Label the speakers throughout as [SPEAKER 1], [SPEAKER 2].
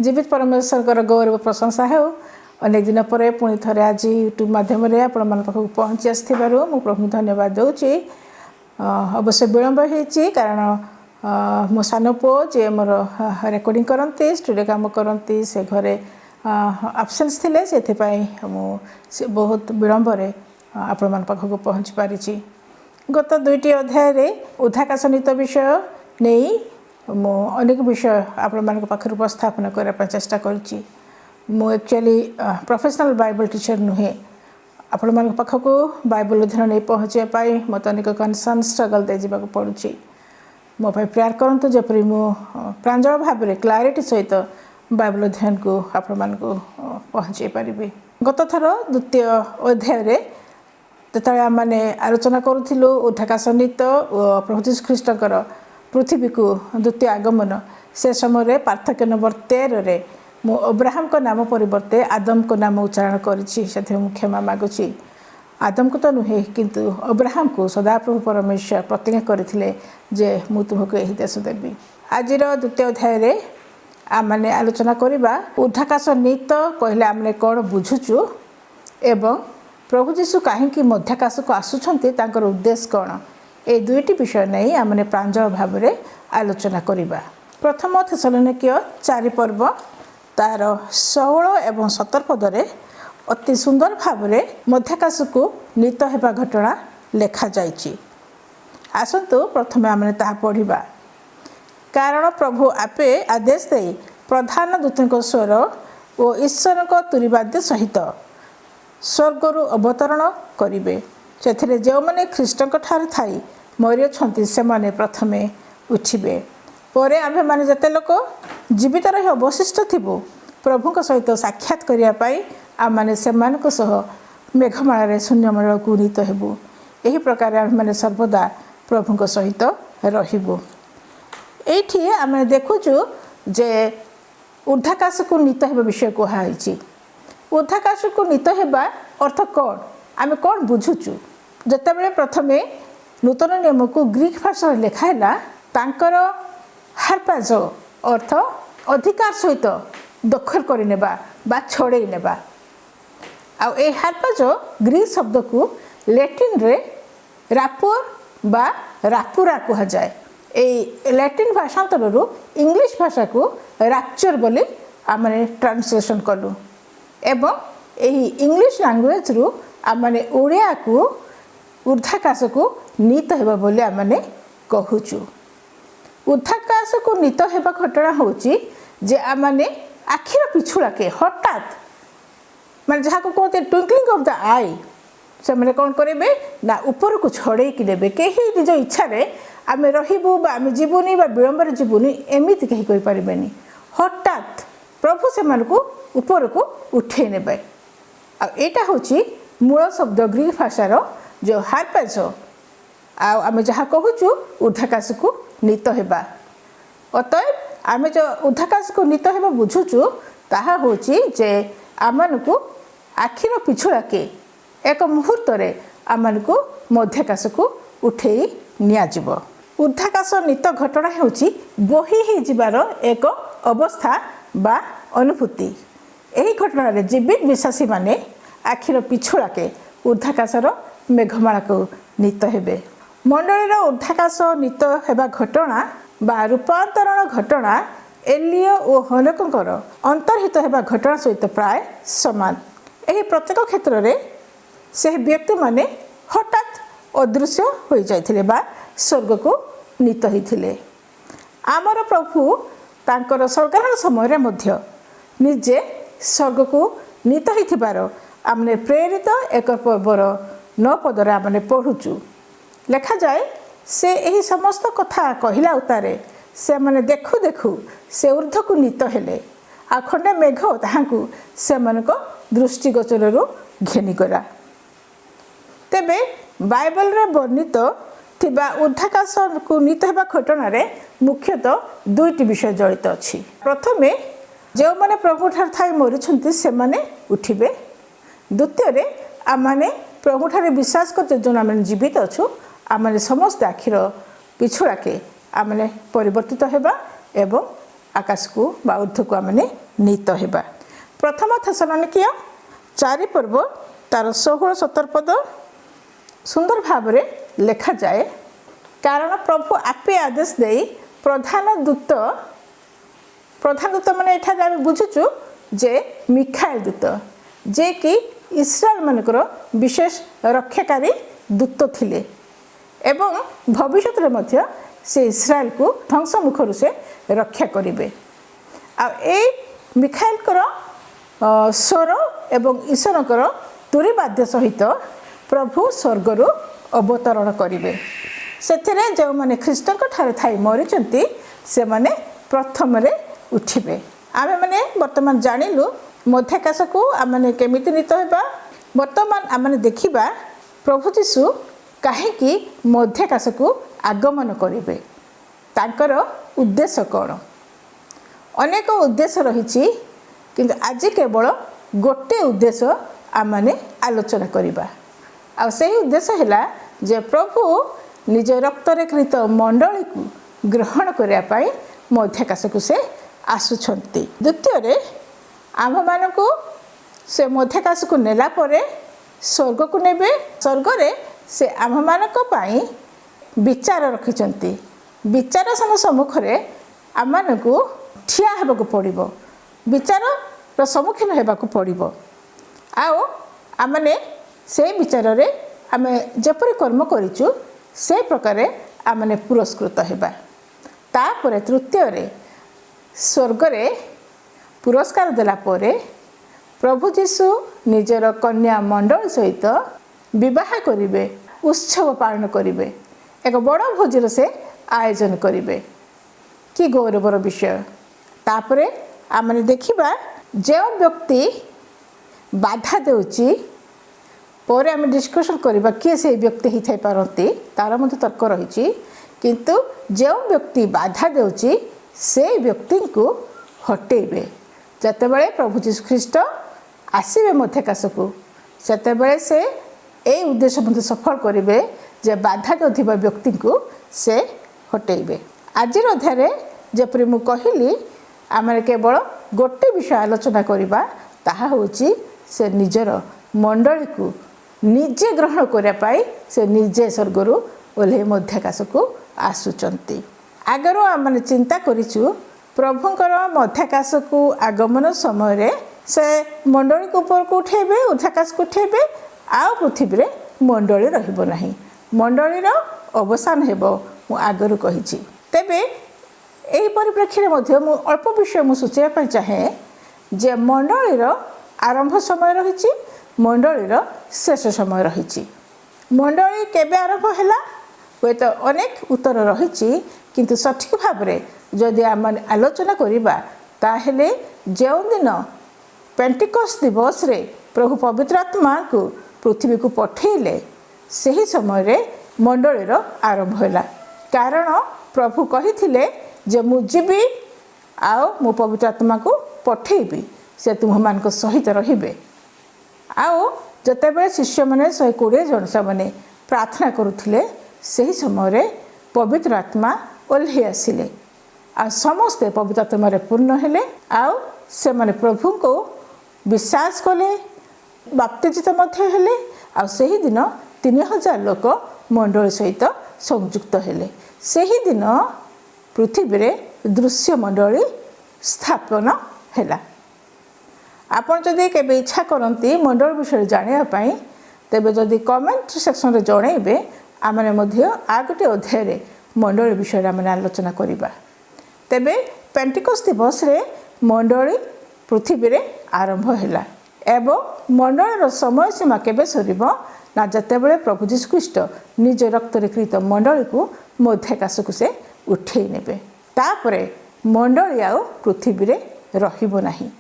[SPEAKER 1] जीवित परमेश्वर गौरव प्रशंसा हो अनेक दिन पर पुणी थे आज यूट्यूब मध्यम आपण मान पाखक पहुँची आसथिबारु मु प्रभु धन्यवाद दूची। अवश्य विलंब होती कारण मो सान पु जे मोर रेकर्डिंग करती स्टूडियो काम करती से घरे आबसेंस थिले से बहुत विलंब आपण मान पाखक पहुँची पारिछि। गत दुईटी अध्याय रे उद्धाकाश नीत विषय नहीं मु अनेक विषय आपण मान पाखर उपस्थापन करने चेष्टा करुच्ची। मु एक्चुअली प्रोफेशनल बाइबल टीचर नुहे आपण मान पाखक बाइबल अध्ययन नहीं पहुँचाई मत अनेक कनसर्न स्ट्रगल दे जावाक पड़ुछि। मो पाई प्रेयर करंतु जेपरि मु प्रांजल भाव में क्लारिटी सहित बाइबल अध्ययन को आपण मान को पहुँचाई पारिबी। गत थर द्वितीय अध्याय रे जेतबे आम मैंने आलोचना करूँ उद्धाकाश नीत प्रभु यीशु ख्रीष्टर पृथ्वी को द्वितीय आगमन से समय पार्थक्य नंबर 13 रे मु अब्राहम को नाम परिवर्ते आदम को नाम उच्चारण करिछि। क्षमा मागुछि। आदम को तो नुहे किंतु अब्राहम को सदाप्रभु परमेश्वर प्रतिज्ञा करथिले जे मु तुमको एही देश देबी। आज द्वितीय अध्याय रे आम मैंने आलोचना करिबा उद्धाकाश नीत कहले आमने कौन बुझुचु एवं प्रभु यीशु कहीं मध्याकाश को आसुछंती तांकर उद्देश्य कौन ए दुईटी विषय नहीं आमने प्रांजल भाव में आलोचना करिबा। प्रथम थेसलोनिकीय 4 पर्व तार 16 एवं 17 पदरे अति सुंदर भाव में मध्याकाश को नीत हेबा घटना लेखा जाइछि। आसंतु प्रथमे आमने ताहा पढ़िबा। कारण प्रभु आपे आदेश दे प्रधान दूतों स्वर और ईश्वर को तुरीवाद्य सहित स्वर्गरु अवतरण करिवे। से जो मैंने ख्रीष्ट थाई मरी अच्छा से मैंने प्रथमे उठिबे। पर आम्भे माने जते लोक जीवित रही अवशिष्ट थिबु प्रभु सहित साक्षात करने आम मैंने से मेघमाल शून्यमंडल को नीत हेबु। यही प्रकार आम मैंने सर्वदा प्रभु सहित रहिबु। एठी आम देखुचु जे उर्ध्वाकाश को नीत हेबा विषय कहुई। उर्ध्वाकाश को नीत हेबा अर्थ कौन आम कौन बुझुचु। जितेबाला प्रथमे नूतन नियम को ग्रीक भाषा लिखाला तांकर हार्पाज अर्थ अधिकार सहित दखल करनेबा बा छड़े नेबा। आउ ए हार्पाज ग्रीक शब्द को लैटिन रे रापुर बा रापुरा कहा जाए। ए लैटिन भाषांतर रु इंग्लिश भाषा को रैप्चर बोली आमने ट्रांसलेशन कलु एवं यही इंग्लिश लैंग्वेज रु आमने ओडिया को उर्ध्वाकाश को नीत हेबा बोली आमने कहूचु। उर्ध्वाकाश को नीत हेबा घटना होची जे आमने आखिर पिछुड़ा के हठात माने जहाँ को कहते ट्विंकलिंग ऑफ द आई से मैंने कौन करेंगे ना ऊपर को छड़े कि देवे कहीं निज इच्छा आम रहीबू बा आम जीवनी बा विलंबर जीवनी एमती कहीं कहि परिबेनी। हठात प्रभु से को ऊपर को उठे नेबे। आ एटा होची मूल शब्द ग्रीक भाषार जो हार्पाज आम जहाँ कहूचु उर्ध्वाकाश को नीत हेबा। अतएव आम जो उर्ध्वाकाश को नीत हेबा बुझुचु ताहा होची जे आमन को आखिर पिछुड़ा के एक मुहूर्त आमन को मध्याकाश को उठे नियाजिब। उर्ध्वाकाश नीत घटना होची बही ही जिबार एक अवस्था बा अनुभूति। यही घटना रे जीवित विश्वासी माने आखिर पिछुड़ा के उर्ध्वाकाशर मेघमाला को नीत हेबे। मंडलीर उर्ध्वाकाश नीत हेबा घटना बा रूपांतरण घटना एलियो और हनकंकर अंतर्हित हेबा घटना सहित प्राय समान। यही प्रत्येक क्षेत्र में से व्यक्ति माने हठात अदृश्य हो जाइथिले बा स्वर्ग को नीत होइथिले। आमर प्रभु तांकर स्वर्गारोहण समय मध्य निजे स्वर्ग को नीत होइथिबार आमने प्रेरित 1 पर्वर 9 पदर आमने पढ़ुचु। लेखा जाए से यही समस्त कथा कहला उतारे से मैंने देखु देखु से ऊर्ध्व को नीत हेले आ खंडे मेघ ताहांकु से मानक दृष्टिगोचर घेनिगला। तेबे बाइबल रे वर्णित थिबा उर्ध्वाकाश को नीत हेबा घटना रे मुख्यतः दुईटी विषय जड़ित अछि। प्रथमे जो माने प्रभु ठार थाई मरिछंती से माने उठिबे। द्वितीय रे आमाने प्रभु ठारे विश्वास करते जो आम जीवित अच्छु आम समस्त आखिर पिछुड़ा के आम परिवर्तित हेबा एवं आकाश को बा ऊर्ध्व को आम नीत हेबा। प्रथम थेसलोनिकिय 4 पर्व तार 16-17 पद सुंदर भाव लेखा जाए। कारण प्रभु आपे आदेश दे प्रधान दूत माने एठा बुझुचु जे मिखाएल दूत जे कि इस्राएल मानकर विशेष रक्षाकारी दूत थिले एवं भविष्यत रे मध्य से इस्राएल को ध्वंस मुखर से रक्षा करिवे। आ ए मिखाएल कर स्वर एवं ईश्वर तुरी वाद्य सहित प्रभु स्वर्गरु अवतरण करिवे। सेथिरे जो माने ख्रीष्टन ठारे थाई मरिचंती से माने प्रथम रे उठिबे। आमे माने वर्तमान जानिलु मध्याकाश को आमे केमिति नीत हेबा। वर्तमान आमे देखिबा प्रभु जीशु काहेकि मध्याकाश को आगमन करिवे, तांकर उद्देश्य कौन। अनेक उद्देश्य रही किंतु आज केवल गोटे उद्देश्य आमे आलोचना करिबा। आ सही उद्देश्य है जे प्रभु निज रक्तरे कृत मंडली को ग्रहण करने पाई मध्याकाश को से आसुछंती। द्वितीय आम मान को से मध्याकाश को नेला परे स्वर्ग को नेबे। स्वर्ग रे से आम मानक पाई विचार रखिछंती। विचार सम्मुख रे आम मान को ठिया हेबाकु पड़िबो, विचार रो सम्मुखीन हेबाकु पड़िबो। आओ आमने से विचार रे आमे जेपरि कर्म करिचु से प्रकार आमने पुरस्कृत हेबा। तापरे तृतीय रे स्वर्ग रे पुरस्कार देला परे प्रभु जीशु निजर कन्या मंडल सहित विवाह करिवे, उत्सव पालन करिवे, एक बड़ भोजर से आयोजन करिवे। कि गौरवर विषय। तापरे आमने देखिबा जो व्यक्ति बाधा देउची पर आम डिस्कसन करबा किए से व्यक्ति ही थाई पारती तार मध्य तर्क रही। किंतु जो व्यक्ति बाधा देउची से व्यक्ति को हटेबे। जतेबेले प्रभु जीशु ख्रीष्ट आसीबे मध्याकाश को सेतेबेले से ए उद्देश्य मध्य सफल करिवे जे बाधा देउथिबा व्यक्ति को से हटेबे। आज अध्याय जेपरि मु कहिली आमे केवल गोटे विषय आलोचना करिबा, ताहा होची से निजर मंडली को निजे ग्रहण करने पाई से निजे स्वर्गरु ओल्हे मध्याकाश को आसुचंती। आगर आम चिंता करिचु प्रभुंकर मध्याकाश को आगमन समय रे से मंडली को ऊपर को उठेबे, ऊर्ध्वाकाश को उठेबे। आ पृथ्वी रे मंडली रहिबो नाही, मंडलीर अवसान हेबो मु आगरु कहिछि। तेबे एही परिप्रेक्षी रे मु अल्प विषय मु सूचेबा पई चाहे जे मंडलीर आरंभ समय रही, मंडलीर शेष समय रही। मंडली केबे आरंभ हैला हुए तो अनेक उत्तर रही, किंतु सठिक भाव में जदि आम आलोचना करिबा ताहेले जो दिन पेंटिकस्ट दिवस रे प्रभु पवित्र आत्मा को पृथ्वी को पठेले सही समय रे मंडलीर आरंभ हैला। कारण प्रभु कहिथिले जे मु जीवी आओ मु पवित्र आत्मा को पठेबी, से तुम मान सहित रहिबे। आओ जतेबेले शिष्य मैंने 120 जन से मैंने प्रार्थना करुथिले सही समय रे पवित्र आत्मा ओल्हे आसिले। आ समस्ते पवित्र आत्मा रे पूर्ण हेले। आओ से माने प्रभु को विश्वास कले, बाप्तिजित मध्य हेले। आ सही दिन 3000 लोक मंडल सहित संयुक्त हेले। सही दिन पृथ्वी रे दृश्य मंडली स्थापन हैला। आपन जदि केबे इच्छा करती मंडल विषय जानिया पाई तेबे जदि कमेंट सेक्शन रे जणैबे आमने मध्य आ गोटे अध्याय रे मंडल विषय आमने आलोचना करिबा। तेबे पेंटिकस्ट दिवस रे मंडली पृथ्वी रे आरंभ हैला एवं मंडलर समय सीमा केबे सरिबो ना जतेबेले प्रभु जीशु ख्रीष्ट निज रक्तरे कृत मंडली को मध्याकाश को से उठेई नेबे। तापरे मंडली आउ पृथ्वी रे रहिबो नाही।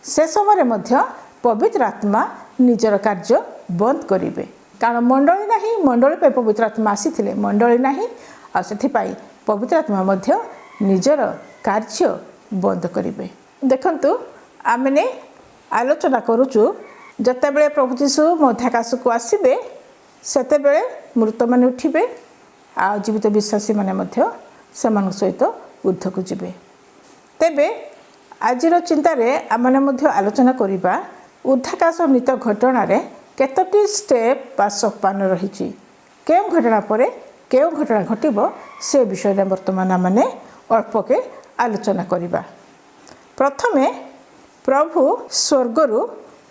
[SPEAKER 1] से समय मध्य पवित्र आत्मा निजर कार्य बंद करिवे। कारण मंडली नाही, मंडली पे पवित्र आत्मा आसीथिले, मंडली नाही आ सेथिपाई पवित्र आत्मा मध्य निजर कार्य बंद करिवे। देखंतु आमने आलोचना करूचु जतेबेले प्रभु जीशु मध्याकाश को आसीबे सेतेबेले मृत माने उठिबे आ जीवित विश्वासी माने मध्य समान सहित ऊर्ध्व को जिबे। तेबे ଆଜିର ଚିନ୍ତାରେ ଆମେ ମଧ୍ୟ ଆଲୋଚନା କରିବା ଉର୍ଦ୍ଧ୍ୱାକାଶ ନୀତ ଘଟଣାରେ କେତୋଟି ଷ୍ଟେପ୍ ବା ସୋପାନ ରହିଛି। କେଉଁ ଘଟଣା ପରେ କେଉଁ ଘଟଣା ଘଟିବ ସେ ବିଷୟରେ ବର୍ତ୍ତମାନ ଆମେ ଅଳ୍ପକେ ଆଲୋଚନା କରିବା। ପ୍ରଥମେ ପ୍ରଭୁ ସ୍ୱର୍ଗରୁ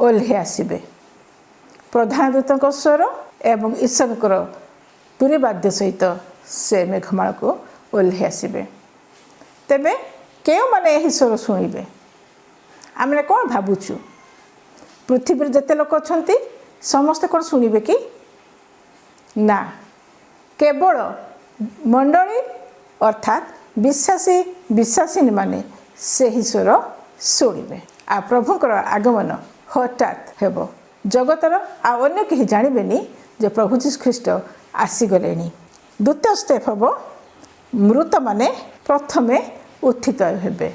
[SPEAKER 1] ଓହ୍ଲାଇ ଆସିବେ। ପ୍ରଧାନ ଦୂତଙ୍କ ସ୍ୱର ଏବଂ ଈଶ୍ୱରଙ୍କର ତୁରୀବାଦ୍ୟ ସହିତ ସେ ମେଘମାଳକୁ ଓହ୍ଲାଇ ଆସିବେ। ତେବେ କେଉଁମାନେ ଏହି ସ୍ୱର ଶୁଣିବେ? ଆମେ କ'ଣ ଭାବୁଛୁ? ପୃଥିବୀରେ ଯେତେ ଲୋକ ଅଛନ୍ତି ସମସ୍ତେ କ'ଣ ଶୁଣିବେ କି? ନା, କେବଳ ମଣ୍ଡଳୀ ଅର୍ଥାତ୍ ବିଶ୍ୱାସୀମାନେ ସେହି ସ୍ୱର ଶୁଣିବେ। ଆଉ ପ୍ରଭୁଙ୍କର ଆଗମନ ହଠାତ୍ ହେବ। ଜଗତର ଆଉ ଅନ୍ୟ କେହି ଜାଣିବେନି ଯେ ପ୍ରଭୁ ଯୀଶୁ ଖ୍ରୀଷ୍ଟ ଆସିଗଲେଣି। ଦ୍ୱିତୀୟ ଷ୍ଟେପ୍ ହେବ ମୃତମାନେ ପ୍ରଥମେ ଉତ୍ଥିତ ହେବେ।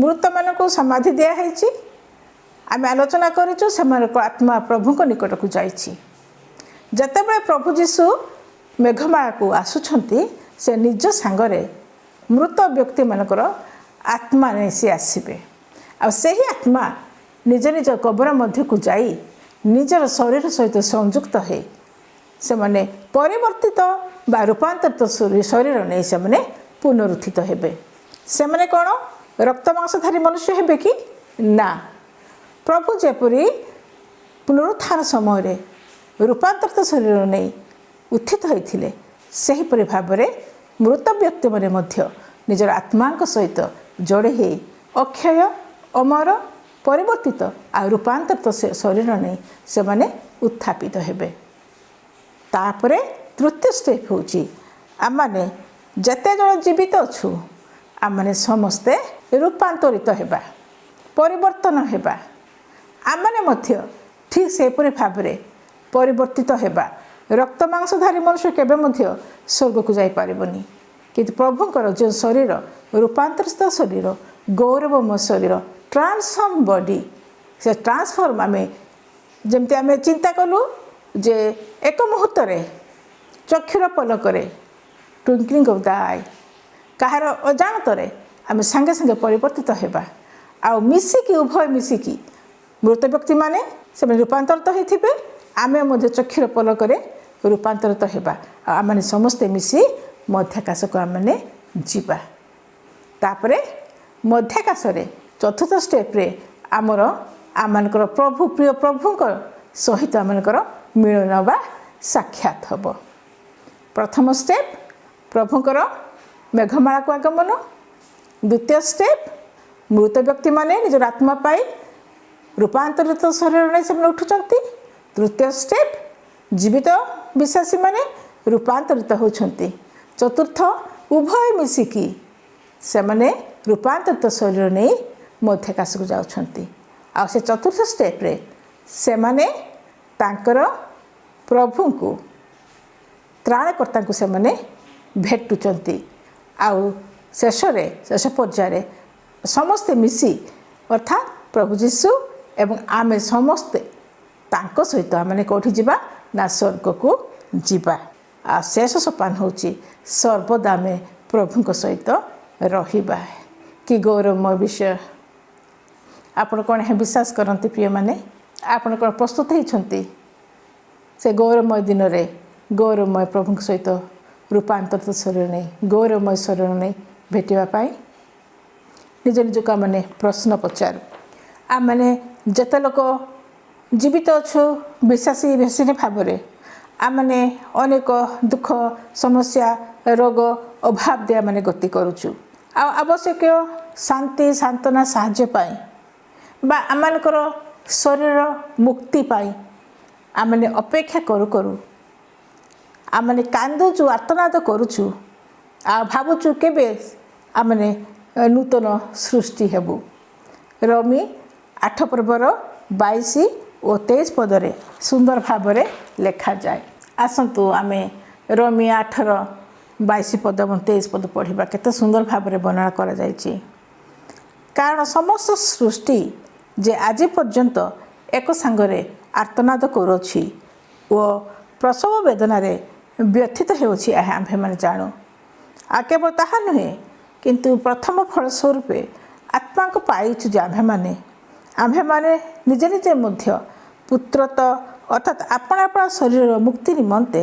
[SPEAKER 1] ମୃତମାନଙ୍କୁ ସମାଧି ଦିଆହେଇଛି। ଆମେ ଆଲୋଚନା କରିଛୁ ସେମାନଙ୍କ ଆତ୍ମା ପ୍ରଭୁଙ୍କ ନିକଟକୁ ଯାଇଛି। ଯେତେବେଳେ ପ୍ରଭୁ ଯୀଶୁ ମେଘମାଳାକୁ ଆସୁଛନ୍ତି ସେ ନିଜ ସାଙ୍ଗରେ ମୃତ ବ୍ୟକ୍ତିମାନଙ୍କର ଆତ୍ମା ନେଇ ସେ ଆସିବେ। ଆଉ ସେହି ଆତ୍ମା ନିଜ ନିଜ କବର ମଧ୍ୟକୁ ଯାଇ ନିଜର ଶରୀର ସହିତ ସଂଯୁକ୍ତ ହୋଇ ସେମାନେ ପରିବର୍ତ୍ତିତ ବା ରୂପାନ୍ତରିତ ଶରୀର ନେଇ ସେମାନେ ପୁନରୁତ୍ଥିତ ହେବେ। ସେମାନେ କ'ଣ ରକ୍ତ ମାଂସଧାରୀ ମନୁଷ୍ୟ ହେବେ କି? ନା, ପ୍ରଭୁ ଯେପରି ପୁନରୁତ୍ଥାନ ସମୟରେ ରୂପାନ୍ତରିତ ଶରୀର ନେଇ ଉତ୍ଥିତ ହୋଇଥିଲେ ସେହିପରି ଭାବରେ ମୃତ ବ୍ୟକ୍ତିମାନେ ମଧ୍ୟ ନିଜର ଆତ୍ମାଙ୍କ ସହିତ ଯୋଡ଼ି ହୋଇ ଅକ୍ଷୟ ଅମର ପରିବର୍ତ୍ତିତ ଆଉ ରୂପାନ୍ତରିତ ଶରୀର ନେଇ ସେମାନେ ଉତ୍ଥାପିତ ହେବେ। ତାପରେ ତୃତୀୟ ଷ୍ଟେପ୍ ହେଉଛି ଆମମାନେ ଯେତେଜଣ ଜୀବିତ ଅଛୁ ଆମମାନେ ସମସ୍ତେ ରୂପାନ୍ତରିତ ହେବା, ପରିବର୍ତ୍ତନ ହେବା। ଆମମାନେ ମଧ୍ୟ ଠିକ୍ ସେହିପରି ଭାବରେ ପରିବର୍ତ୍ତିତ ହେବା। ରକ୍ତ ମାଂସଧାରୀ ମନୁଷ୍ୟ କେବେ ମଧ୍ୟ ସ୍ୱର୍ଗକୁ ଯାଇପାରିବନି, କିନ୍ତୁ ପ୍ରଭୁଙ୍କର ଯେଉଁ ଶରୀର ରୂପାନ୍ତରିତ ଶରୀର, ଗୌରବମୟ ଶରୀର, ଟ୍ରାନ୍ସଫର୍ମ ବଡି, ସେ ଟ୍ରାନ୍ସଫର୍ମ ଆମେ ଯେମିତି ଆମେ ଚିନ୍ତା କଲୁ ଯେ ଏକ ମୁହୂର୍ତ୍ତରେ ଚକ୍ଷୁର ପଲକରେ ଟ୍ୱିଙ୍କଲିଂ ଅଫ୍ ଦ ଆଇ କାହାର ଅଜାଣତରେ ଆମେ ସାଙ୍ଗେ ସାଙ୍ଗେ ପରିବର୍ତ୍ତିତ ହେବା। ଆଉ ମିଶିକି ଉଭୟ ମିଶିକି ମୃତ ବ୍ୟକ୍ତିମାନେ ସେମାନେ ରୂପାନ୍ତରିତ ହୋଇଥିବେ, ଆମେ ମଧ୍ୟ ଚକ୍ଷୁର ପଲକରେ ରୂପାନ୍ତରିତ ହେବା। ଆଉ ଆମମାନେ ସମସ୍ତେ ମିଶି ମଧ୍ୟାକାଶକୁ ଆମମାନେ ଯିବା। ତାପରେ ମଧ୍ୟାକାଶରେ ଚତୁର୍ଥ ଷ୍ଟେପ୍ରେ ଆମମାନଙ୍କର ପ୍ରଭୁ ପ୍ରିୟ ପ୍ରଭୁଙ୍କ ସହିତ ଆମମାନଙ୍କର ମିଳନ ବା ସାକ୍ଷାତ ହେବ। ପ୍ରଥମ ଷ୍ଟେପ୍ ପ୍ରଭୁଙ୍କର ମେଘମାଳାକୁ ଆଗମନ। ଦ୍ୱିତୀୟ ଷ୍ଟେପ୍ ମୃତ ବ୍ୟକ୍ତିମାନେ ନିଜର ଆତ୍ମା ପାଇ ରୂପାନ୍ତରିତ ଶରୀର ନେଇ ସେମାନେ ଉଠୁଛନ୍ତି। ତୃତୀୟ ଷ୍ଟେପ୍ ଜୀବିତ ବିଶ୍ୱାସୀମାନେ ରୂପାନ୍ତରିତ ହେଉଛନ୍ତି। ଚତୁର୍ଥ ଉଭୟ ମିଶିକି ସେମାନେ ରୂପାନ୍ତରିତ ଶରୀର ନେଇ ମଧ୍ୟାକାଶକୁ ଯାଉଛନ୍ତି। ଆଉ ସେ ଚତୁର୍ଥ ଷ୍ଟେପ୍ରେ ସେମାନେ ତାଙ୍କର ପ୍ରଭୁଙ୍କୁ ତ୍ରାଣକର୍ତ୍ତାଙ୍କୁ ସେମାନେ ଭେଟୁଛନ୍ତି। ଆଉ ଶେଷ ପର୍ଯ୍ୟାୟରେ ସମସ୍ତେ ମିଶି ଅର୍ଥାତ୍ ପ୍ରଭୁ ଯୀଶୁ ଏବଂ ଆମେ ସମସ୍ତେ ତାଙ୍କ ସହିତ ଆମେ କେଉଁଠି ଯିବା? ନା ସ୍ୱର୍ଗକୁ ଯିବା। ଆଉ ଶେଷ ସୋପାନ ହେଉଛି ସର୍ବଦା ଆମେ ପ୍ରଭୁଙ୍କ ସହିତ ରହିବା। କି ଗୌରବମୟ ବିଷୟ! ଆପଣ କ'ଣ ଏହା ବିଶ୍ୱାସ କରନ୍ତି ପ୍ରିୟମାନେ? ଆପଣ କ'ଣ ପ୍ରସ୍ତୁତ ହୋଇଛନ୍ତି ସେ ଗୌରବମୟ ଦିନରେ ଗୌରବମୟ ପ୍ରଭୁଙ୍କ ସହିତ ରୂପାନ୍ତରିତ ଶରୀର ନେଇ ଗୌରବମୟ ଶରୀର ନେଇ ଭେଟିବା ପାଇଁ? ନିଜ ନିଜକୁ ଆମମାନେ ପ୍ରଶ୍ନ ପଚାରୁ। ଆମମାନେ ଯେତେ ଲୋକ ଜୀବିତ ଅଛୁ ବିଶ୍ୱାସୀ ଭାବରେ ଆମମାନେ ଅନେକ ଦୁଃଖ ସମସ୍ୟା ରୋଗ ଅଭାବ ଦେଇ ଆମମାନେ ଗତି କରୁଛୁ। ଆଉ ଆବଶ୍ୟକ ଶାନ୍ତି ସାନ୍ତ୍ୱନା ସାହାଯ୍ୟ ପାଇଁ ବା ଆମମାନଙ୍କର ଶରୀର ମୁକ୍ତି ପାଇଁ ଆମମାନେ ଅପେକ୍ଷା କରୁ କରୁ ଆମମାନେ କାନ୍ଦୁଛୁ, ଆର୍ତ୍ତନାଦ କରୁଛୁ ଆଉ ଭାବୁଛୁ କେବେ ଆମମାନେ ନୂତନ ସୃଷ୍ଟି ହେବୁ। ରୋମୀ 8 ପର୍ବର 22 ଓ 23 ପଦରେ ସୁନ୍ଦର ଭାବରେ ଲେଖାଯାଏ। ଆସନ୍ତୁ ଆମେ ରୋମୀ 8ର 22 ପଦ ଏବଂ 23 ପଦ ପଢ଼ିବା। କେତେ ସୁନ୍ଦର ଭାବରେ ବର୍ଣ୍ଣନା କରାଯାଇଛି। କାରଣ ସମସ୍ତ ସୃଷ୍ଟି ଯେ ଆଜି ପର୍ଯ୍ୟନ୍ତ ଏକ ସାଙ୍ଗରେ ଆର୍ତ୍ତନାଦ କରୁଅଛି ଓ ପ୍ରସବ ବେଦନାରେ ବ୍ୟଥିତ ହେଉଛି ଆମ୍ଭେମାନେ ଜାଣୁ। ଆଉ କେବଳ ତାହା ନୁହେଁ, କିନ୍ତୁ ପ୍ରଥମ ଫଳ ସ୍ୱରୂପେ आत्मा को पाइछु जे आम्भेमाने निजे निजे मध्य पुत्रत अर्थात आपण आपण शरीर मुक्ति निमंते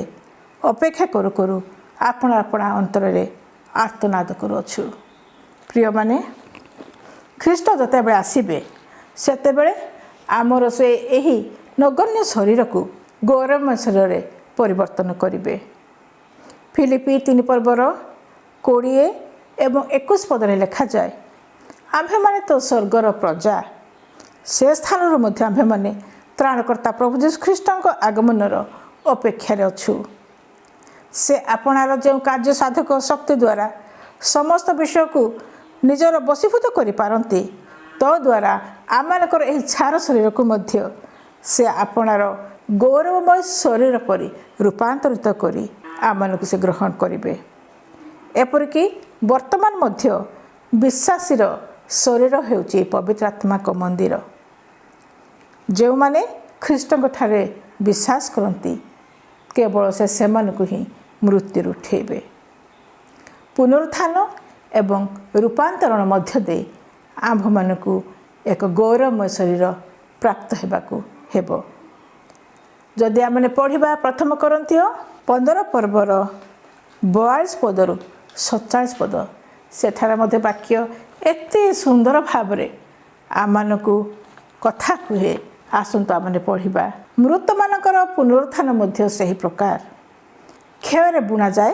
[SPEAKER 1] अपेक्षा करू करू आपण आपण अंतर रे आर्तनाद करूछु। प्रिय माने ख्रीष्ट जतेबेले आसीबे सेतेबेले आमर से एही नगण्य शरीर को गौरवमय शरीर रे परिवर्तन करिवे। फिलिपी 3 पर्वर 20 एवं 21 पद रे लिखा जाए, आम्भेमाने तो स्वर्गर प्रजा से स्थान मध्य आम्भेमाने त्राणकर्ता प्रभु जीशु ख्रीष्टଙ୍କ आगमनर अपेक्षा अच्छु। से आपणार जो कार्य साधक शक्ति द्वारा समस्त विषय को निजर बसीभूत करिपारନ୍ତି तो द्वारा आमनकर एही छार शरीर को मध्य से आपणार गौरवमय शरीर परि रूपांतरित करी आमनकु से ग्रहण करिवे। एपरिकी वर्तमान मध्य विश्वासीर शरीर हेउची पवित्र आत्मा को मंदिर। जो माने ख्रीष्टଙ୍କ ठारे विश्वास करती केवल से सेमानकु ही मृत्यु उठेबे। पुनरुत्थान एवं रूपांतरण मध्य दे आम्भ मानकु एक गौरवमय शरीर प्राप्त हेबाकु हेबो। जदि आमने पढ़िबा प्रथम करंतिय 15 पर्वर 42 पदरु 47 पद सेठार मध्य वाक्य एते सुंदर भावरे आमनकु कथा कुहे। आसंतु आमने पढ़िबा। मृत मानकर पुनरुत्थान मध्य सही प्रकार क्षय बुणा जाए,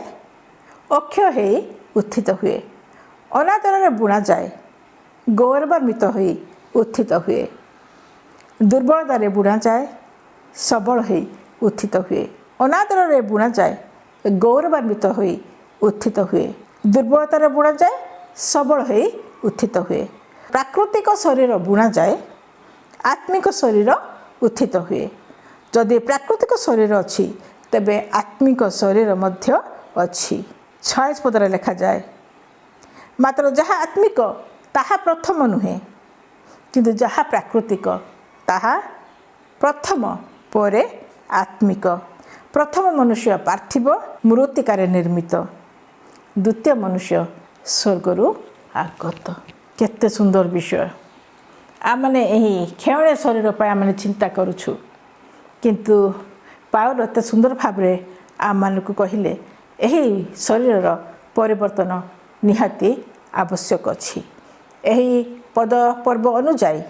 [SPEAKER 1] अक्षय हे उत्थित हुए, अनादर बुणा जाए, गौरवान्वित हो उत्थित हुए, दुर्बलतार बुणा जाए, सबल हो उत्थित हुए, अनादर बुणा जाए, गौरवान्वित हो उत्थित हुए, दुर्बलतार बुणा जाए, सबल हो उत्थित हुए। प्राकृतिक शरीर बुणा जाए, आत्मिक शरीर उत्थित हुए। जदि प्राकृतिक शरीर अच्छी तेबे आत्मिक शरीर मध्य अच्छी। 26 पदरे लिखा जाए, मात्र जहाँ आत्मिक ताहा प्रथम नुहे, किंतु जहाँ प्राकृतिक ताहा प्रथम परे आत्मिक। प्रथम मनुष्य पार्थिव मृत्तिकार निर्मित, द्वितीय मनुष्य स्वर्गरु आगत। केते सुंदर विषय। आमने यही क्षय शरीर पर आमने चिंता करुछु, किंतु पाउल एते सुंदर भाव रे आम को कहले यही शरीर परिवर्तन निहाती आवश्यक अछि। यही पद पर्व अनुजाई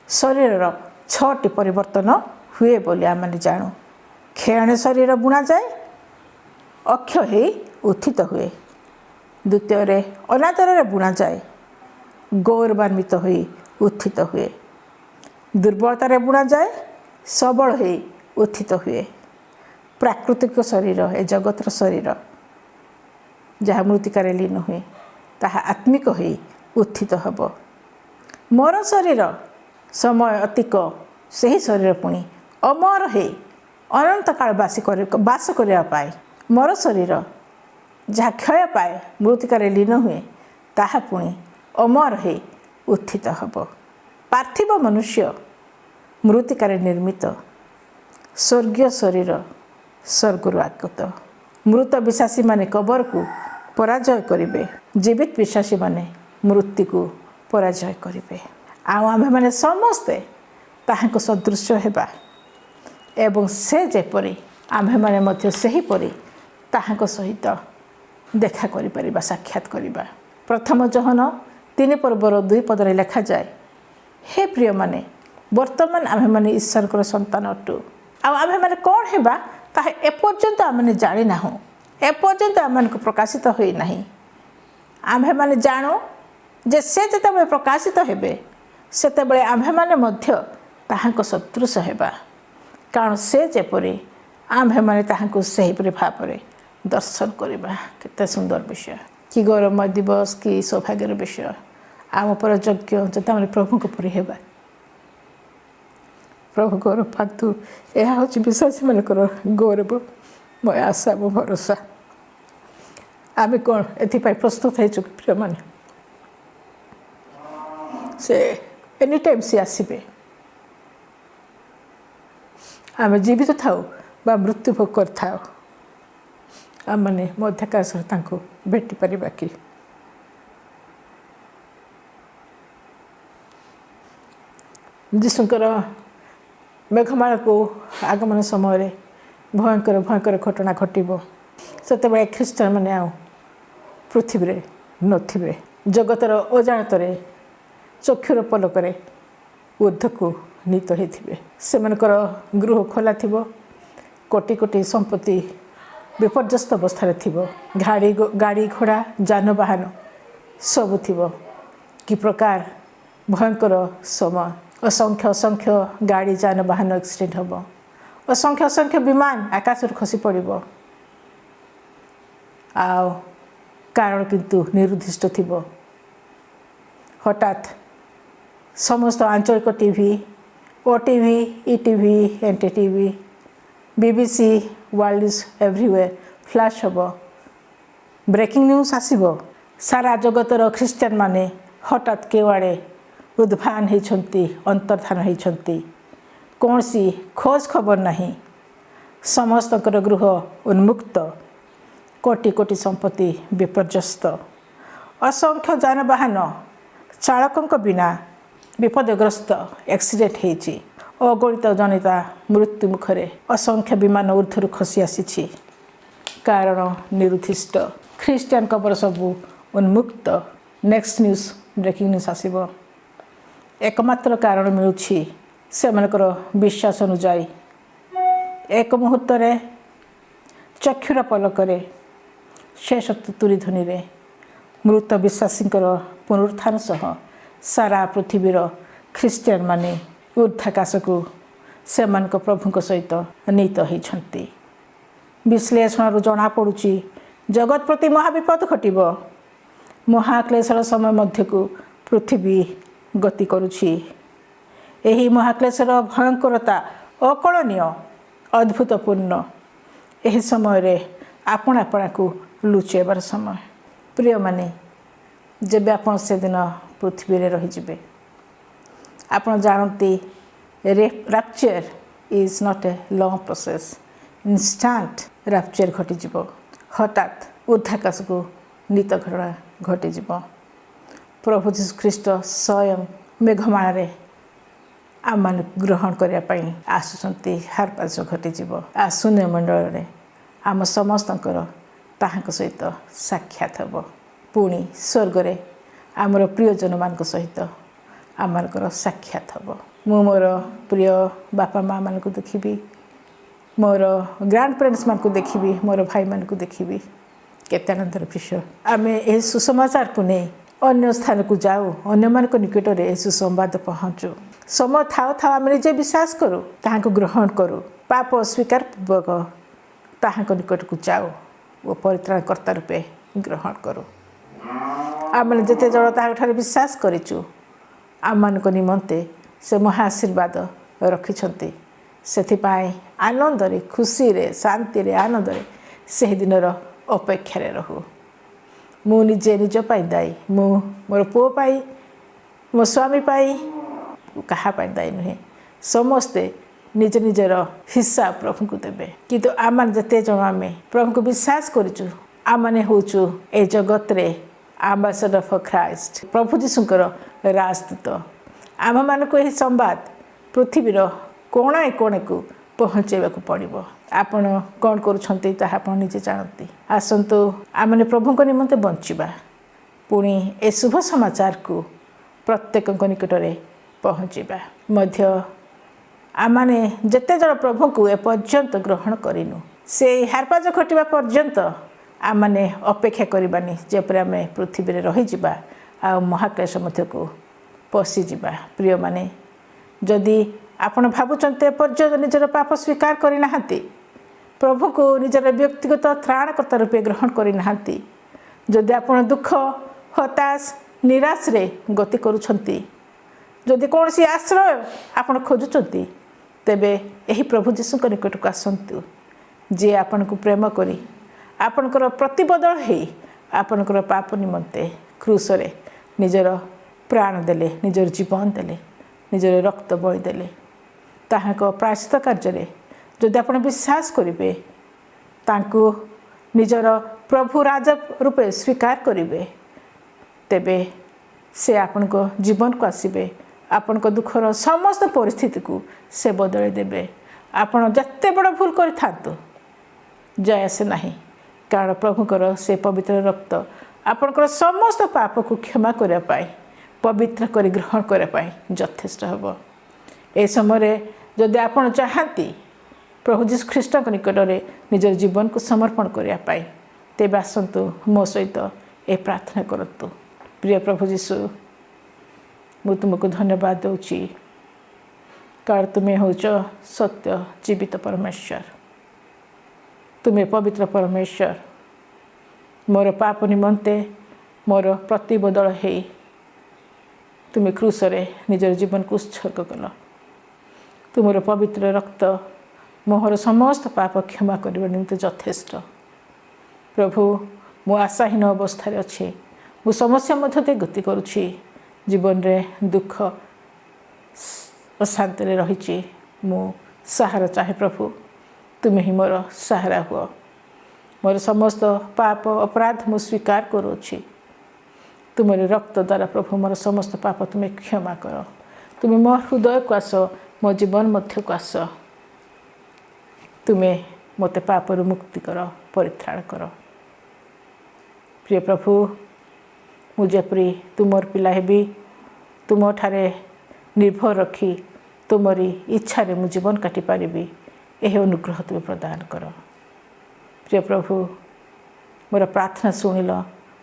[SPEAKER 1] शरीर 6टी परिवर्तन हुए बोली आमने जानू। क्षय शरीर बुणा जाए, अक्षय हे उत्थित हुए, द्वितीय रे अनादर बुणा जाए, गौरवान्वित हो उत्थित हुए, दुर्बलतार बुणा जाए, सबल हो उत्थित हुए। प्राकृतिक शरीर ए जगतर शरीर जहाँ मृत्तिकार लीन हुए ताहा आत्मिक हो उत्थित हब। मोर शरीर समय अतिक सही शरीर पुणी अमर हो अनंत काल बास करने मोर शरीर जहाँ क्षय पाए मृत्तिकार लीन हुए ताहा पुणी अमर हो उत्थित हब। पार्थिव मनुष्य मृत्तिकार निर्मित, स्वर्गीय शरीर स्वर्गरु आगत। मृत विश्वासी माने कबर को पराजय करिवे, जीवित विश्वासी माने मृत्यु को पराजय करिवे। आमे माने समस्ते ताहाको सदृश हेबा एवं से जेपरि आमे माने मध्य सही परि ताहाको सहित देखा करि परिबा, साक्षात करिबा। प्रथम जोहन 3 पर्वर 2 पदरे लिखा जाए, हे प्रिय माने वर्तमान आमे माने ईश्वर संतान अटु। आमे माने कौन हेबा ताहा एपर्यंत आमे जानि नाहु, एपर्यंत आमे प्रकाशित होई नाही। आमे माने जानो जे से जेतेबेले प्रकाशित हेबे सेतेबेले आमे माने मध्य ताहाको सदृश हेबा, कारण से जेपरि आमे माने ताहाको सहीपरि भावरे दर्शन करिबा। केते सुंदर विषय, कि गौरवमय दिवस, कि सौभाग्यर विषय। आम पर यज्ञ जता माने प्रभु को परि हेबा। प्रभु गौरव पातु। यह हूँ विश्वासी मानकर गौरव मय आशा मो भरोसा। आम कौन एपाई प्रस्तुत हो प्रिय मान से एनी टाइम सी आसबे। आम जीवित थाऊ बा मृत्यु भोग कर थाऊ, आम मैंने मध्याकाश भेटी पारिबा कि ଯୀଶୁଙ୍କର ମେଘମାଳକୁ ଆଗମନ ସମୟରେ ଭୟଙ୍କର ଭୟଙ୍କର ଘଟଣା ଘଟିବ। ସେତେବେଳେ ଖ୍ରୀଷ୍ଟିଆନ ମାନେ ଆଉ ପୃଥିବୀରେ ନଥିବେ। ଜଗତର ଅଜାଣତରେ ଚକ୍ଷୁର ପଲକରେ ଉର୍ଦ୍ଧ୍ୱକୁ ନୀତ ହୋଇଥିବେ। ସେମାନଙ୍କର ଗୃହ ଖୋଲା ଥିବ, କୋଟି କୋଟି ସମ୍ପତ୍ତି ବିପର୍ଯ୍ୟସ୍ତ ଅବସ୍ଥାରେ ଥିବ, ଗାଡ଼ି ଘୋଡ଼ା ଯାନବାହନ ସବୁ ଥିବ। କି ପ୍ରକାର ଭୟଙ୍କର ସମୟ। ଅସଂଖ୍ୟ ଅସଂଖ୍ୟ ଗାଡ଼ି ଯାନବାହନ ଆକ୍ସିଡେଣ୍ଟ ହେବ, ଅସଂଖ୍ୟ ଅସଂଖ୍ୟ ବିମାନ ଆକାଶରୁ ଖସି ପଡ଼ିବ। ଆଉ କାରଣ କିନ୍ତୁ ନିରୁଦ୍ଦିଷ୍ଟ ଥିବ। ହଠାତ୍ ସମସ୍ତ ଆଞ୍ଚଳିକ TV, OTV, ETV, NTTV, BBC, world is everywhere flash ହେବ, ବ୍ରେକିଂ ନ୍ୟୁଜ୍ ଆସିବ। ସାରା ଜଗତର ଖ୍ରୀଷ୍ଟିଆନ ମାନେ ହଠାତ୍ କେଉଁଆଡ଼େ ଉଦ୍ଭାନ ହୋଇଛନ୍ତି, ଅନ୍ତର୍ଦ୍ଧାନ ହୋଇଛନ୍ତି। କୌଣସି ଖୋଜ ଖବର ନାହିଁ। ସମସ୍ତଙ୍କର ଗୃହ ଉନ୍ମୁକ୍ତ, କୋଟି କୋଟି ସମ୍ପତ୍ତି ବିପର୍ଯ୍ୟସ୍ତ, ଅସଂଖ୍ୟ ଯାନବାହନ ଚାଳକଙ୍କ ବିନା ବିପଦଗ୍ରସ୍ତ, ଆକ୍ସିଡେଣ୍ଟ ହେଇଛି। ଅଗଣିତ ଜନିତା ମୃତ୍ୟୁ ମୁଖରେ, ଅସଂଖ୍ୟ ବିମାନ ଉର୍ଦ୍ଧ୍ୱରୁ ଖସି ଆସିଛି। କାରଣ ନିରୁଦ୍ଦିଷ୍ଟ। ଖ୍ରୀଷ୍ଟିଆନ କବର ସବୁ ଉନ୍ମୁକ୍ତ। ନେକ୍ସଟ ନ୍ୟୁଜ୍, ବ୍ରେକିଂ ନ୍ୟୁଜ୍ ଆସିବ। ଏକମାତ୍ର କାରଣ ମିଳୁଛି ସେମାନଙ୍କର ବିଶ୍ୱାସ ଅନୁଯାୟୀ ଏକ ମୁହୂର୍ତ୍ତରେ, ଚକ୍ଷୁର ପଲକରେ, ଶେଷ ତୁତୁରୀ ଧ୍ୱନିରେ ମୃତ ବିଶ୍ୱାସୀଙ୍କର ପୁନରୁତ୍ଥାନ ସହ ସାରା ପୃଥିବୀର ଖ୍ରୀଷ୍ଟିଆନ ମାନେ ଉର୍ଦ୍ଧ୍ୱାକାଶକୁ ସେମାନଙ୍କ ପ୍ରଭୁଙ୍କ ସହିତ ନୀତ ହୋଇଛନ୍ତି। ବିଶ୍ଳେଷଣରୁ ଜଣାପଡ଼ୁଛି ଜଗତ ପ୍ରତି ମହାବିପଦ ଘଟିବ। ମହାକ୍ଲେଶର ସମୟ ମଧ୍ୟକୁ ପୃଥିବୀ ଗତି କରୁଛି। ଏହି ମହାକ୍ଲେଶର ଭୟଙ୍କରତା ଅକଳନୀୟ, ଅଦ୍ଭୁତପୂର୍ଣ୍ଣ। ଏହି ସମୟରେ ଆପଣ ଆପଣାକୁ ଲୁଚାଇବାର ସମୟ। ପ୍ରିୟମାନେ, ଯେବେ ଆପଣ ସେଦିନ ପୃଥିବୀରେ ରହିଯିବେ, ଆପଣ ଜାଣନ୍ତି rapture is not a long process. Instant rapture ଘଟିଯିବ। ହଠାତ୍ ଉର୍ଦ୍ଧ୍ୱାକାଶକୁ ନୀତ ଘଟଣା ଘଟିଯିବ। ପ୍ରଭୁ ଯୀଶୁ ଖ୍ରୀଷ୍ଟ ସ୍ୱୟଂ ମେଘମାଳାରେ ଆମମାନଙ୍କୁ ଗ୍ରହଣ କରିବା ପାଇଁ ଆସୁଛନ୍ତି। ହାର୍ପାଜ ଘଟିଯିବ। ଶୂନ୍ୟମଣ୍ଡଳରେ ଆମ ସମସ୍ତଙ୍କର ତାହାଙ୍କ ସହିତ ସାକ୍ଷାତ ହେବ। ପୁଣି ସ୍ୱର୍ଗରେ ଆମର ପ୍ରିୟଜନମାନଙ୍କ ସହିତ ଆମମାନଙ୍କର ସାକ୍ଷାତ ହେବ। ମୁଁ ମୋର ପ୍ରିୟ ବାପା ମାଆମାନଙ୍କୁ ଦେଖିବି, ମୋର ଗ୍ରାଣ୍ଡ ପ୍ୟାରେଣ୍ଟସ୍ମାନଙ୍କୁ ଦେଖିବି, ମୋର ଭାଇମାନଙ୍କୁ ଦେଖିବି। କେତେ ଆନନ୍ଦର ବିଷୟ। ଆମେ ଏହି ସୁସମାଚାରକୁ ନେଇ ଅନ୍ୟ ସ୍ଥାନକୁ ଯାଉ, ଅନ୍ୟମାନଙ୍କ ନିକଟରେ ଏହି ସୁସମ୍ବାଦ ପହଞ୍ଚୁ। ସମୟ ଥାଉ ଥାଉ ଆମେ ନିଜେ ବିଶ୍ୱାସ କରୁ, ତାହାଙ୍କୁ ଗ୍ରହଣ କରୁ, ପାପ ସ୍ୱୀକାର ପୂର୍ବକ ତାହାଙ୍କ ନିକଟକୁ ଯାଉ ଓ ପରିତ୍ରାଣକର୍ତ୍ତା ରୂପେ ଗ୍ରହଣ କରୁ। ଆମେ ଯେତେ ଜଣ ତାହାଙ୍କଠାରେ ବିଶ୍ୱାସ କରିଛୁ, ଆମମାନଙ୍କ ନିମନ୍ତେ ସେ ମହା ଆଶୀର୍ବାଦ ରଖିଛନ୍ତି। ସେଥିପାଇଁ ଆନନ୍ଦରେ, ଖୁସିରେ, ଶାନ୍ତିରେ, ଆନନ୍ଦରେ ସେହି ଦିନର ଅପେକ୍ଷାରେ ରହୁ। ମୁଁ ନିଜେ ନିଜ ପାଇଁ ଦାୟୀ। ମୁଁ ମୋର ପୁଅ ପାଇଁ, ମୋ ସ୍ୱାମୀ ପାଇଁ, କାହା ପାଇଁ ଦାୟୀ ନୁହେଁ। ସମସ୍ତେ ନିଜ ନିଜର ହିସାବ ପ୍ରଭୁଙ୍କୁ ଦେବେ। କିନ୍ତୁ ଆମେ ଯେତେ ଜଣ ଆମେ ପ୍ରଭୁଙ୍କୁ ବିଶ୍ୱାସ କରିଛୁ, ଆମମାନେ ହେଉଛୁ ଏ ଜଗତରେ ଆମ୍ବାସଡ଼ର ଫର୍ ଖ୍ରାଇଷ୍ଟ, ପ୍ରଭୁ ଯୀଶୁଙ୍କର ରାଜଦୂତ। ଆମମାନଙ୍କୁ ଏହି ସମ୍ବାଦ ପୃଥିବୀର କୋଣାଏ କୋଣକୁ ପହଞ୍ଚାଇବାକୁ ପଡ଼ିବ। ଆପଣ କ'ଣ କରୁଛନ୍ତି ତାହା ଆପଣ ନିଜେ ଜାଣନ୍ତି। ଆସନ୍ତୁ ଆମେ ପ୍ରଭୁଙ୍କ ନିମନ୍ତେ ବଞ୍ଚିବା। ପୁଣି ଏ ଶୁଭ ସମାଚାରକୁ ପ୍ରତ୍ୟେକଙ୍କ ନିକଟରେ ପହଞ୍ଚିବା। ମଧ୍ୟ ଆମମାନେ ଯେତେ ଜଣ ପ୍ରଭୁଙ୍କୁ ଏପର୍ଯ୍ୟନ୍ତ ଗ୍ରହଣ କରିନୁ, ସେଇ ହାର୍ପାଜ ଘଟିବା ପର୍ଯ୍ୟନ୍ତ ଆମମାନେ ଅପେକ୍ଷା କରିବାନି, ଯେପରି ଆମେ ପୃଥିବୀରେ ରହିଯିବା ଆଉ ମହାକ୍ଲେଶ ମଧ୍ୟକୁ ପଶିଯିବା। ପ୍ରିୟମାନେ, ଯଦି ଆପଣ ଭାବୁଛନ୍ତି ଏପର୍ଯ୍ୟନ୍ତ ନିଜର ପାପ ସ୍ୱୀକାର କରିନାହାନ୍ତି, ପ୍ରଭୁଙ୍କୁ ନିଜର ବ୍ୟକ୍ତିଗତ ତ୍ରାଣକର୍ତ୍ତା ରୂପେ ଗ୍ରହଣ କରିନାହାନ୍ତି, ଯଦି ଆପଣ ଦୁଃଖ, ହତାଶ, ନିରାଶରେ ଗତି କରୁଛନ୍ତି, ଯଦି କୌଣସି ଆଶ୍ରୟ ଆପଣ ଖୋଜୁଛନ୍ତି, ତେବେ ଏହି ପ୍ରଭୁ ଯୀଶୁଙ୍କ ନିକଟକୁ ଆସନ୍ତୁ, ଯିଏ ଆପଣଙ୍କୁ ପ୍ରେମ କରି ଆପଣଙ୍କର ପ୍ରତିବଦଳ ହେଇ ଆପଣଙ୍କର ପାପ ନିମନ୍ତେ କ୍ରୁଶରେ ନିଜର ପ୍ରାଣ ଦେଲେ, ନିଜର ଜୀବନ ଦେଲେ, ନିଜର ରକ୍ତ ବଳି ଦେଲେ। ତାହାଙ୍କ ପ୍ରାୟଶ୍ଚିତ କାର୍ଯ୍ୟରେ ଯଦି ଆପଣ ବିଶ୍ୱାସ କରିବେ, ତାଙ୍କୁ ନିଜର ପ୍ରଭୁ ରାଜା ରୂପେ ସ୍ୱୀକାର କରିବେ, ତେବେ ସେ ଆପଣଙ୍କ ଜୀବନକୁ ଆସିବେ ଆପଣଙ୍କ ଦୁଃଖର ସମସ୍ତ ପରିସ୍ଥିତିକୁ ସେ ବଦଳେଇ ଦେବେ। ଆପଣ ଯେତେ ବଡ଼ ଭୁଲ କରିଥାନ୍ତୁ ଜୟ ଆସେ ନାହିଁ, କାରଣ ପ୍ରଭୁଙ୍କର ସେ ପବିତ୍ର ରକ୍ତ ଆପଣଙ୍କର ସମସ୍ତ ପାପକୁ କ୍ଷମା କରିବା ପାଇଁ, ପବିତ୍ର କରି ଗ୍ରହଣ କରିବା ପାଇଁ ଯଥେଷ୍ଟ ହେବ। ଏ ସମୟରେ ଯଦି ଆପଣ ଚାହାନ୍ତି ପ୍ରଭୁ ଯୀଶୁ ଖ୍ରୀଷ୍ଟଙ୍କ ନିକଟରେ ନିଜର ଜୀବନକୁ ସମର୍ପଣ କରିବା ପାଇଁ, ତେବେ ଆସନ୍ତୁ ମୋ ସହିତ ଏ ପ୍ରାର୍ଥନା କରନ୍ତୁ। ପ୍ରିୟ ପ୍ରଭୁ ଯୀଶୁ, ମୁଁ ତୁମକୁ ଧନ୍ୟବାଦ ଦେଉଛି, କାରଣ ତୁମେ ହେଉଛ ସତ୍ୟ ଜୀବିତ ପରମେଶ୍ୱର। ତୁମେ ପବିତ୍ର ପରମେଶ୍ୱର। ମୋର ପାପ ନିମନ୍ତେ ମୋର ପ୍ରତିବଦଳ ହେଇ ତୁମେ କ୍ରୁଶରେ ନିଜର ଜୀବନକୁ ଉତ୍ସର୍ଗ କଲ। ତୁମର ପବିତ୍ର ରକ୍ତ ମୋହର ସମସ୍ତ ପାପ କ୍ଷମା କରିବା ନିମନ୍ତେ ଯଥେଷ୍ଟ। ପ୍ରଭୁ, ମୁଁ ଆଶାହୀନ ଅବସ୍ଥାରେ ଅଛି। ମୁଁ ସମସ୍ୟା ମଧ୍ୟ ଦେଇ ଗତି କରୁଛି। ଜୀବନରେ ଦୁଃଖ ଅଶାନ୍ତିରେ ରହିଛି। ମୁଁ ସାହାରା ଚାହେଁ ପ୍ରଭୁ, ତୁମେ ହିଁ ମୋର ସାହାରା ହୁଅ। ମୋର ସମସ୍ତ ପାପ ଅପରାଧ ମୁଁ ସ୍ୱୀକାର କରୁଅଛି। ତୁମର ରକ୍ତ ଦ୍ୱାରା ପ୍ରଭୁ ମୋର ସମସ୍ତ ପାପ ତୁମେ କ୍ଷମା କର। ତୁମେ ମୋ ହୃଦୟକୁ ଆସ, ମୋ ଜୀବନ ମଧ୍ୟକୁ ଆସ। ତୁମେ ମୋତେ ପାପରୁ ମୁକ୍ତି କର, ପରିତ୍ରାଣ କର। ପ୍ରିୟ ପ୍ରଭୁ, ମୁଁ ଯେପରି ତୁମର ପିଲା ହେବି, ତୁମଠାରେ ନିର୍ଭର ରଖି ତୁମରି ଇଚ୍ଛାରେ ମୁଁ ଜୀବନ କାଟିପାରିବି, ଏହି ଅନୁଗ୍ରହ ତୁମେ ପ୍ରଦାନ କର। ପ୍ରିୟ ପ୍ରଭୁ, ମୋର ପ୍ରାର୍ଥନା ଶୁଣିଲ,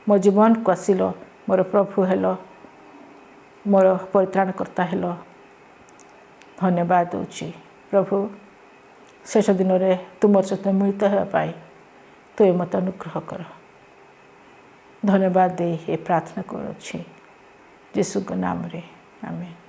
[SPEAKER 1] ମୋ ଜୀବନକୁ ଆସିଲ, ମୋର ପ୍ରଭୁ ହେଲ, ମୋର ପରିତ୍ରାଣକର୍ତ୍ତା ହେଲ। ଧନ୍ୟବାଦ ଦେଉଛି ପ୍ରଭୁ। ଶେଷ ଦିନରେ ତୁମର ସହିତ ମିଳିତ ହେବା ପାଇଁ ତୁମେ ମୋତେ ଅନୁଗ୍ରହ କର। ଧନ୍ୟବାଦ ଦେଇ ଏ ପ୍ରାର୍ଥନା କରୁଅଛି ଯୀଶୁଙ୍କ ନାମରେ, ଆମେନ୍।